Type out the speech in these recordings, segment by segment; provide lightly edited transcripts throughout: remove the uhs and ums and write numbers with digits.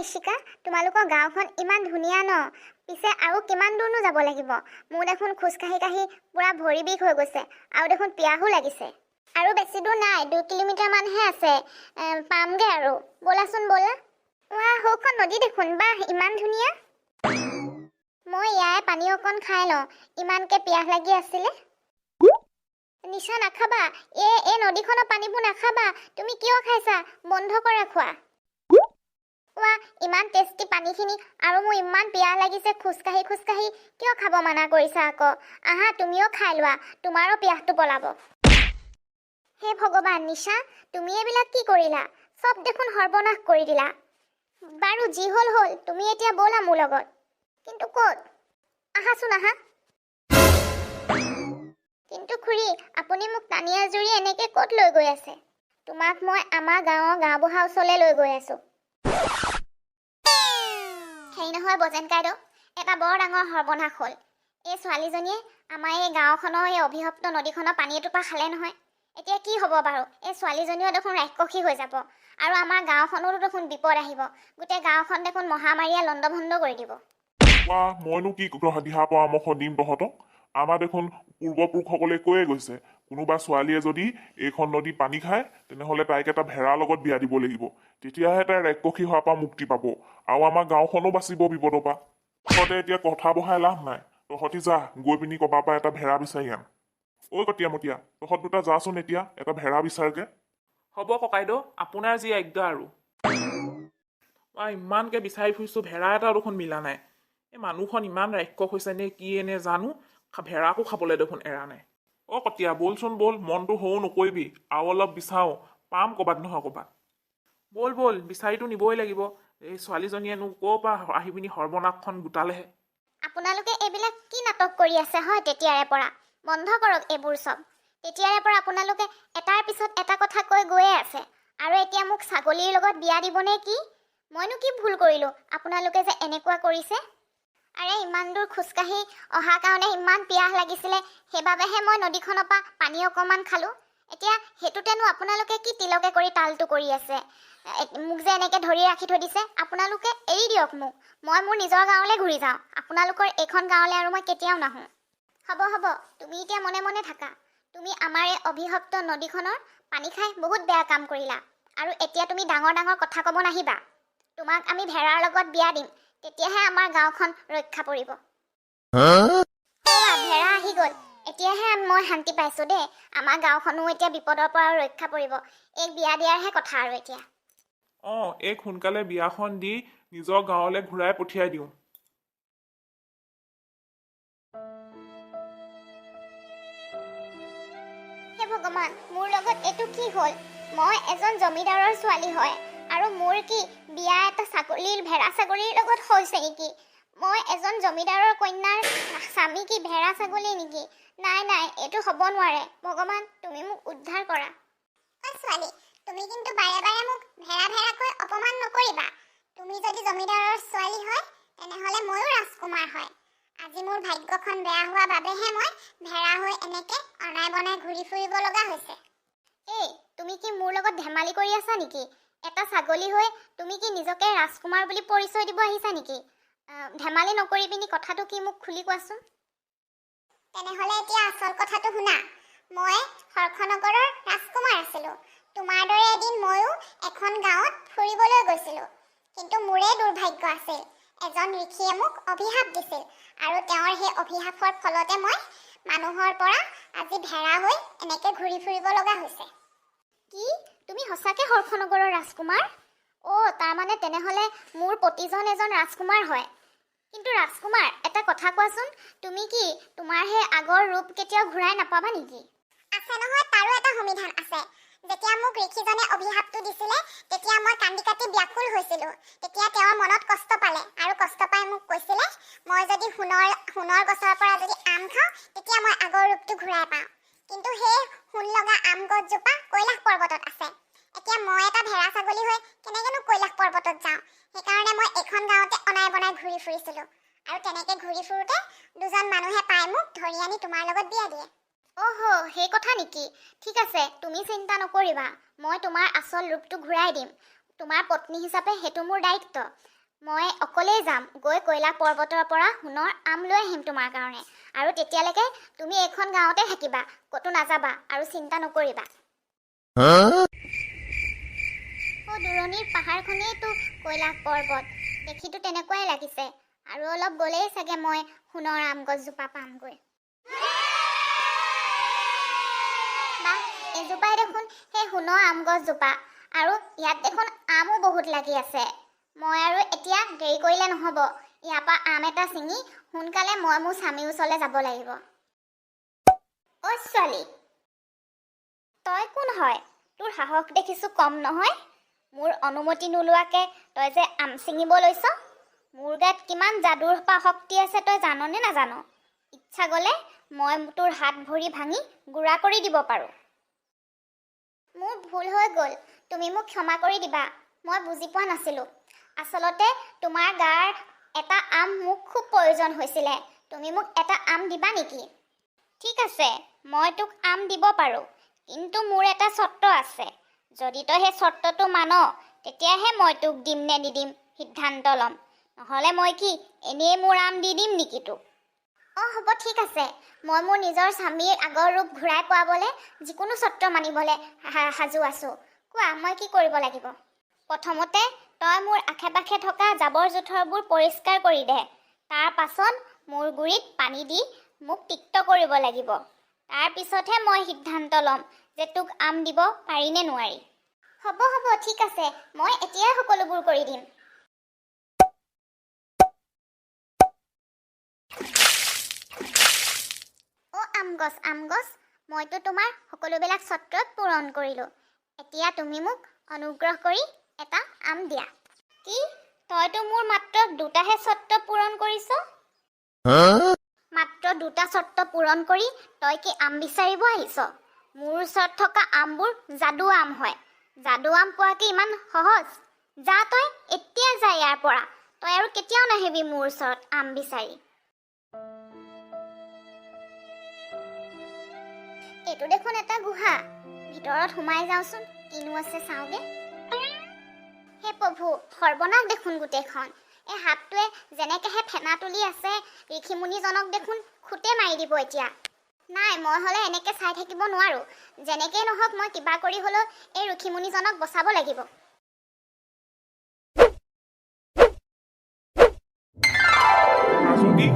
ইশিকা, তোমালোকৰ গাঁওখন ইমান ধুনীয়া ন? পিছে আৰু কিমান দূৰনো যাব লাগিব? মোৰ দেখোন খোজকাঢ়ি কাঢ়ি পুৰা ভৰি বিষ হৈ গৈছে আৰু দেখোন পিয়াহো লাগিছে। আৰু বেছি দূৰ নাই, 2 কিলোমিটাৰ মানহে আছে, পামগে আৰু। ব'লাচোন ব'লা। সৌখন নদী দেখোন, বাহ ইমান ধুনীয়া। মই ইয়াৰে পানী অকণ খাই লওঁ, ইমানকে পিয়াহ লাগি আছিলে। নিশা নাখাবা, এই নদীখনৰ পানীবোৰ নাখাবা। তুমি কিয় খাইছা? বন্ধ কৰা খোৱা। ইমান টেষ্টি পানীখিনি, আৰু মোৰ ইমান পিয়াহ লাগিছে খোজকাঢ়ি খোজকাঢ়ি। কিয় খাব মানা কৰিছা আকৌ? আহা তুমিও খাই লোৱা, তোমাৰো পিয়াহটো পলাব। হে ভগৱান, নিশা তুমি এইবিলাক কি কৰিলা? চব দেখোন সৰ্বনাশ কৰি দিলা। বাৰু যি হ'ল হ'ল, তুমি এতিয়া ব'লা মোৰ লগত। কিন্তু ক'ত? আহাচোন আহা। কিন্তু খুৰী, আপুনি মোক টানি আজুৰি এনেকে ক'ত লৈ গৈ আছে? তোমাক মই আমাৰ গাঁওবুঢ়াৰ ওচৰলৈ লৈ গৈ আছো। সেই নহয় বজেন কাইদেউ, এটা বৰ ডাঙৰ সৰ্বনাশ হ'ল। এই ছোৱালীজনীয়ে আমাৰ এই গাঁওখনৰ এই অভিশপ্ত নদীখনৰ পানী এটোপা খালে নহয়। এতিয়া কি হ'ব বাৰু? এই ছোৱালীজনীও দেখোন ৰাক্ষসী হৈ যাব, আৰু আমাৰ গাঁওখনৰো দেখোন বিপদ আহিব। গোটেই গাঁওখন দেখোন মহামাৰীয়ে লণ্ডভণ্ড কৰি দিব। মইনো কি দিহা পৰামৰ্শ দিম তহঁতক? আমাৰ দেখোন পূৰ্বপুৰুষসকলে কৈয়ে গৈছে, কোনোবা ছোৱালীয়ে যদি এইখন নদী পানী খায়, তেনেহ'লে তাইক এটা ভেড়াৰ লগত বিয়া দিব লাগিব। তেতিয়াহে তাই ৰাক্ষসী হোৱাৰ পৰা মুক্তি পাব, আৰু আমাৰ গাঁওখনো বাচিব বিপদৰ পৰা। তহঁতে এতিয়া কথা বহাই লাভ নাই। তহঁতি যা, গৈ পিনি ক'ৰবাৰ পৰা এটা ভেড়া বিচাৰি আন। ঐ কটীয়া তহঁত দুটা যাচোন এতিয়া, এটা ভেড়া বিচাৰগে। হ'ব ককাইদেউ, আপোনাৰ যি আজ্ঞা আৰু। ইমানকে বিচাৰি ফুৰিছো, ভেড়া এটা দেখোন মিলা নাই। এই মানুহখন ইমান ৰাক্ষস হৈছে নে কি এনে জানো, ভেড়াকো খাবলৈ দেখোন এৰা নাই। কটীয়া ব'লচোন ব'ল, মনটো সৰু নকৰিবি, আৰু অলপ বিচাৰো, পাম ক'ৰবাত নহয় ক'ৰবাত। ব'ল বিচাৰিতো নিবই লাগিব। এই ছোৱালীজনীয়েনো ক'ৰ পৰা আহি পিনি সৰ্বনাশখন গোটালেহে। আপোনালোকে এইবিলাক কি নাটক কৰি আছে হয়? তেতিয়াৰে পৰা বন্ধ কৰক এইবোৰ চব। তেতিয়াৰে পৰা আপোনালোকে এটাৰ পিছত এটা কথা কৈ গৈয়ে আছে, আৰু এতিয়া মোক ছাগলীৰ লগত বিয়া দিবনে কি? মইনো কি ভুল কৰিলো আপোনালোকে যে এনেকুৱা কৰিছে? আৰে ইমান দূৰ খোজকাঢ়ি অহাৰ কাৰণে ইমান পিয়াহ লাগিছিলে, সেইবাবেহে মই নদীখনৰ পৰা পানী অকণমান খালোঁ। এতিয়া সেইটোতেনো আপোনালোকে কি তিলকে কৰি তালটো কৰি আছে? মোক যে এনেকৈ ধৰি ৰাখি থৈ দিছে। আপোনালোকে এৰি দিয়ক মোক, মই মোৰ নিজৰ গাঁৱলৈ ঘূৰি যাওঁ। আপোনালোকৰ এইখন গাঁৱলৈ আৰু মই কেতিয়াও নাহোঁ। হ'ব, তুমি এতিয়া মনে মনে থাকা। তুমি আমাৰ এই অভিশপ্ত নদীখনৰ পানী খাই বহুত বেয়া কাম কৰিলা, আৰু এতিয়া তুমি ডাঙৰ ডাঙৰ কথা ক'ব নাহিবা। তোমাক আমি ভেড়াৰ লগত বিয়া দিম, তেতিয়াহে আমাৰ গাঁওখন ৰক্ষা পৰিব। ভেড়া আহি গ'ল, এতিয়াহে মই শান্তি পাইছোঁ দেই। আমাৰ গাঁওখনো এতিয়া বিপদৰ পৰা ৰক্ষা পৰিব। এই বিয়া দিয়াৰহে কথা আৰু এতিয়া। এই সোনকালে বিয়াখন দি নিজৰ গাঁৱলৈ ঘূৰাই পঠিয়াই দিওঁ। হে ভগৱান, মোৰ লগত এইটো কি হ'ল? মই এজন জমিদাৰৰ ছোৱালী হয়, আৰু মোৰ কি বিয়া এটা ভেড়া ছাগলীৰ লগত হৈছে নেকি? মই এজন জমিদাৰৰ কন্যাৰ স্বামী কি ভেড়া ছাগলী নেকি? নাই, এইটো হ'ব নোৱাৰে। ভগৱান, তুমি মোক উদ্ধাৰ কৰা। ছোৱালী, তুমি কিন্তু বাৰে বাৰে মোক ভেড়াকৈ অপমান নকৰিবা। তুমি যদি জমিদাৰৰ ছোৱালী হয়, তেনেহ'লে ময়ো ৰাজকুমাৰ হয়। আজি মোৰ ভাগ্যখন বেয়া হোৱা বাবেহে মই ভেড়া হৈ এনেকে অনাই বনাই ঘূৰি ফুৰিব লগা হৈছে। তুমি কি মোৰ লগত ধেমালি কৰি আছা নেকি? এটা ছাগলী হৈ তুমি কি নিজকে ৰাজকুমাৰ বুলি পৰিচয় দিব আহিছা নেকি? ধেমালি নকৰি পিনি কথাটো কি মোক খুলি কোৱাচোন। তেনেহ'লে এতিয়া আচল কথাটো শুনা। মই হৰ্ষনগৰৰ ৰাজকুমাৰ আছিলোঁ। তোমাৰ দৰে এদিন ময়ো এখন গাঁৱত ফুৰিবলৈ গৈছিলোঁ, কিন্তু মোৰে দুৰ্ভাগ্য আছিল। এজন ঋষিয়ে মোক অভিশাপ দিছিল, আৰু তেওঁৰ সেই অভিশাপৰ ফলতে মই মানুহৰ পৰা আজি ভেড়া হৈ এনেকে ঘূৰি ফুৰিব লগা হৈছে। কি? তুমি সঁচাকে হৰ্ষনগৰৰ ৰাজকুমাৰ? তাৰমানে তেনেহ'লে মোৰ পতিজন এজন ৰাজকুমাৰ হয়। কিন্তু ৰাজকুমাৰ, এটা কথা কোৱাচোন, তুমি কি তোমাৰ সেই আগৰ ৰূপ কেতিয়াও ঘূৰাই নাপাবা নেকি? আছে নহয়, তাৰো এটা সমিধান আছে। যেতিয়া মোক ঋষিজনে অভিশাপটো দিছিলে, তেতিয়া মই কান্দি কাটি ব্যাকুল হৈছিলোঁ। তেতিয়া তেওঁৰ মনত কষ্ট পালে, আৰু কষ্ট পাই মোক কৈছিলে, মই যদি সোণৰ গছৰ পৰা যদি আম খাওঁ, তেতিয়া মই আগৰ ৰূপটো ঘূৰাই পাওঁ। কিন্তু সেই সোণ লগা আম গছজোপা কৈলাশ পৰ্বতত আছে। এতিয়া মই এটা ভেড়া ছাগলী হৈ কেনেকেনো কৈলাশ পৰ্বতত যাওঁ? সেইকাৰণে মই এইখন গাঁৱতে অনাই বনাই ঘূৰি ফুৰিছিলোঁ, আৰু তেনেকে ঘূৰি ফুৰোতে দুজন মানুহে পাই মোক ধৰি আনি তোমাৰ লগত বিয়া দিয়ে। সেই কথা নেকি? ঠিক আছে, তুমি চিন্তা নকৰিবা, মই তোমাৰ আচল ৰূপটো ঘূৰাই দিম। তোমাৰ পত্নী হিচাপে সেইটো মোৰ দায়িত্ব। মই অকলেই যাম, গৈ কৈলাশ পৰ্বতৰ পৰা সোণৰ আম লৈ আহিম তোমাৰ কাৰণে। আৰু তেতিয়ালৈকে তুমি এইখন গাঁৱতে থাকিবা, ক'তো নাযাবা আৰু চিন্তা নকৰিবা। দূৰণিৰ পাহাৰখনেইতো কৈলাশ পৰ্বত, দেখিতো তেনেকুৱাই লাগিছে। আৰু অলপ গ'লেই চাগে মই সোণৰ আম গছজোপা পামগৈ। বাহ, এজোপাই দেখোন সেই সোণৰ আম গছজোপা, আৰু ইয়াত দেখোন আমো বহুত লাগি আছে। মই আৰু এতিয়া দেৰি কৰিলে নহ'ব, ইয়াৰ পৰা আম এটা ছিঙি সোনকালে মই মোৰ স্বামীৰ ওচৰলৈ যাব লাগিব। ঐ ছোৱালী, তই কোন হয়? তোৰ সাহস দেখিছোঁ কম নহয়। মোৰ অনুমতি নোলোৱাকৈ তই যে আম ছিঙিব লৈছ। মোৰ গাত কিমান যাদুৰ শক্তি আছে তই জাননে নাজান? ইচ্ছা গ'লে মই তোৰ হাত ভৰি ভাঙি গুড়া কৰি দিব পাৰোঁ। মোৰ ভুল হৈ গ'ল, তুমি মোক ক্ষমা কৰি দিবা। মই বুজি পোৱা নাছিলোঁ। আচলতে তোমাৰ গাৰ এটা আম মোক খুব প্ৰয়োজন হৈছিলে। তুমি মোক এটা আম দিবা নেকি? ঠিক আছে, মই তোক আম দিব পাৰোঁ, কিন্তু মোৰ এটা চৰ্ত আছে। যদি তই সেই চৰ্তটো মান, তেতিয়াহে মই তোক দিম নে নিদিম সিদ্ধান্ত ল'ম। নহ'লে মই কি এনেই মোৰ আম দি দিম নেকি তোক? অঁ হ'ব, ঠিক আছে। মই মোৰ নিজৰ স্বামীৰ আগৰ ৰূপ ঘূৰাই পোৱাবলৈ যিকোনো চৰ্ত মানিবলৈ সাজু আছোঁ। কোৱা, মই কি কৰিব লাগিব? প্ৰথমতে তই মোৰ আশে পাশে থকা জাবৰ জোঁথৰবোৰ পৰিষ্কাৰ কৰি দে। তাৰ পাছত মোৰ গুৰিত পানী দি মোক তিক্ত কৰিব লাগিব। তাৰ পিছতহে মই সিদ্ধান্ত ল'ম যে তোক আম দিব পাৰি নে নোৱাৰি। হ'ব হ'ব, ঠিক আছে, মই এতিয়াই সকলোবোৰ কৰি দিম। আম গছ, মইতো তোমাৰ সকলোবিলাক চৰ্ত পূৰণ কৰিলোঁ। এতিয়া তুমি মোক অনুগ্ৰহ কৰি এটা আম দিয়া। কি, তইতো মোৰ মাত্ৰ দুটাহে চৰ্ত পূৰণ কৰিছ? মাত্ৰ দুটা চৰ্ত পূৰণ কৰি তই কি আম বিচাৰিব আহিছ? মোৰ ওচৰত থকা আমবোৰ যাদু আম হয়। যাদু আম পোৱা কি ইমান সহজ? যা, তই এতিয়া যা ইয়াৰ পৰা। তই আৰু কেতিয়াও নাহিবি মোৰ ওচৰত আম বিচাৰি। এইটো দেখোন এটা গুহা। ভিতৰত সোমাই যাওঁচোন, কিনো আছে চাওঁগে। হে প্ৰভু, সৰ্বনাশ দেখোন গোটেইখন। এই সাপটোৱে যেনেকৈহে ফেনা তুলি আছে, ঋষিমুনিজনক দেখোন খুটে মাৰি দিব এতিয়া। নাই, মই হ'লে এনেকৈ চাই থাকিব নোৱাৰোঁ। যেনেকেই নহওক মই কিবা কৰি হ'লেও এই ঋষিমুনিজনক বচাব লাগিব। মাজনী,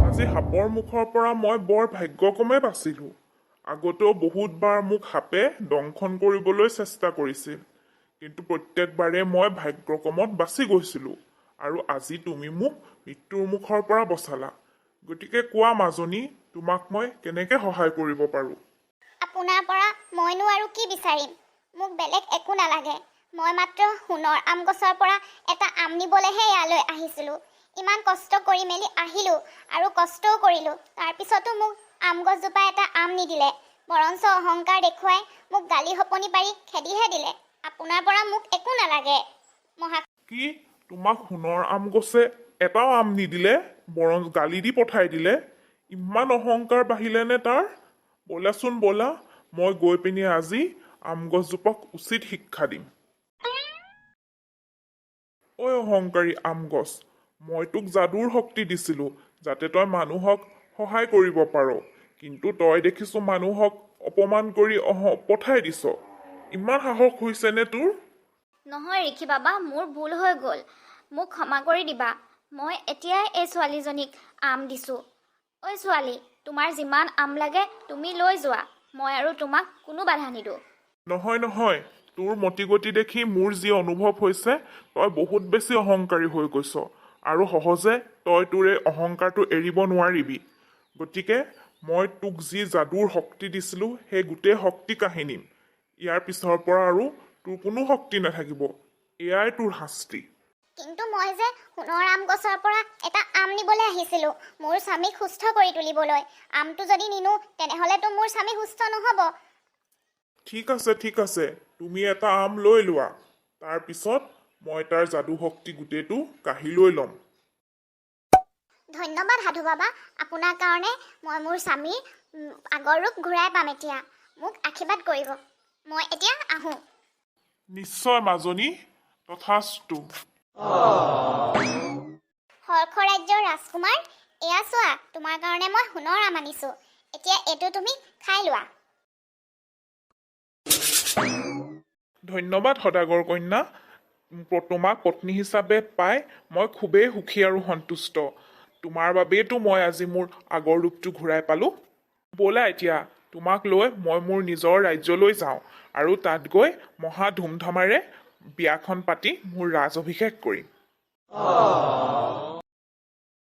আজি সাপৰ মুখৰ পৰা মই বৰ ভাগ্যক্ৰমে বাচিলোঁ। আগতেও বহুতবাৰ মোক সাপে দংশন কৰিবলৈ চেষ্টা কৰিছিল, কিন্তু প্ৰত্যেকবাৰে মই ভাগ্যক্ৰমত বাচি গৈছিলোঁ। আৰু আজি তুমি মোক মৃত্যুৰ মুখৰ পৰা বচালা। গতিকে কোৱা মাজনী, তোমাক মই কেনেকৈ সহায় কৰিব পাৰোঁ? আপোনাৰ পৰা মইনো আৰু কি বিচাৰিম? মোক বেলেগ একো নালাগে। মই মাত্ৰ সোণৰ আম গছৰ পৰা এটা আম নিবলৈহে ইয়ালৈ আহিছিলোঁ। ইমান কষ্ট কৰি মেলি আহিলোঁ আৰু কষ্টও কৰিলোঁ। তাৰপিছতো মোক আম গছজোপাই এটা আম নিদিলে, বৰঞ্চ অহংকাৰ দেখুৱাই মোক গালি শপনি পাৰি খেদিহে দিলে। আপোনাৰ পৰা মোক একো নালাগে। কি, তোমাক সোণৰ আম গছে এটাও আম নিদিলে, বৰং গালি দি পঠাই দিলে? ইমান অহংকাৰ বাঢ়িলেনে তাৰ? ব'লাচোন ব'লা, মই গৈ পিনি আজি আম গছজোপাক উচিত শিক্ষা দিম। ঐ অহংকাৰী আম গছ, মই তোক যাদুৰ শক্তি দিছিলোঁ যাতে তই মানুহক সহায় কৰিব পাৰ, কিন্তু তই দেখিছোঁ মানুহক অপমান কৰি পঠাই দিছ। ইমান সাহস হৈছেনে তোৰ? নহয় ঋষি বাবা, মোৰ ভুল হৈ গ'ল। মোক ক্ষমা কৰি দিবা। মই এতিয়াই এই ছোৱালীজনীক আম দিছোঁ। ঐ ছোৱালী, তোমাৰ যিমান আম লাগে তুমি লৈ যোৱা। মই আৰু তোমাক কোনো বাধা নিদিওঁ। নহয় নহয়, তোৰ মতিগতি দেখি মোৰ যি অনুভৱ হৈছে, তই বহুত বেছি অহংকাৰী হৈ গৈছ, আৰু সহজে তই তোৰ এই অহংকাৰটো এৰিব নোৱাৰিবি। গতিকে মই তোক যি যাদুৰ শক্তি দিছিলোঁ, সেই গোটেই শক্তি কাঢ়ি নিম। ইয়াৰ পিছৰ পৰা আৰু তোৰ কোনো শক্তি নাথাকিব। এয়াই তোৰ শাস্তি। কিন্তু মই যে সোণৰ আম গছৰ পৰা এটা আম নিবলৈ আহিছিলোঁ, মোৰ স্বামীক সুস্থ কৰি তুলিবলৈ। আমটো যদি নিনো, তেনেহ'লেতো মোৰ স্বামী সুস্থ নহ'ব। ঠিক আছে, তুমি এটা আম লৈ লোৱা। তাৰপিছত মই তাৰ যাদু শক্তি গোটেইটো কাঢ়ি লৈ ল'ম। ধন্যবাদ সাধু বাবা, আপোনাৰ কাৰণে মই মোৰ স্বামীৰ আগৰ ৰূপ ঘূৰাই পাম এতিয়া। মোক আশীৰ্বাদ কৰিব। মই এতিয়া আহোঁ। নিশ্চয় মাজনী, তথাস্তু। হৰ্ষ ৰাজ্যৰ ৰাজকুমাৰ, এয়া চোৱা, তোমাৰ কাৰণে মই সোণৰ আম আনিছো। এতিয়া এইটো তুমি খাই লোৱা। ধন্যবাদ সদাগৰ কন্যা। তোমাক পত্নী হিচাপে পাই মই খুবেই সুখী আৰু সন্তুষ্ট। তোমাৰ বাবেইতো মই আজি মোৰ আগৰ ৰূপটো ঘূৰাই পালো। ব'লা এতিয়া তোমাক লৈ মই মোৰ নিজৰ ৰাজ্যলৈ যাওঁ আৰু তাত গৈ মহা ধুমধামেৰে বিয়াখন পাতি মোৰ ৰাজ অভিষেক কৰিম।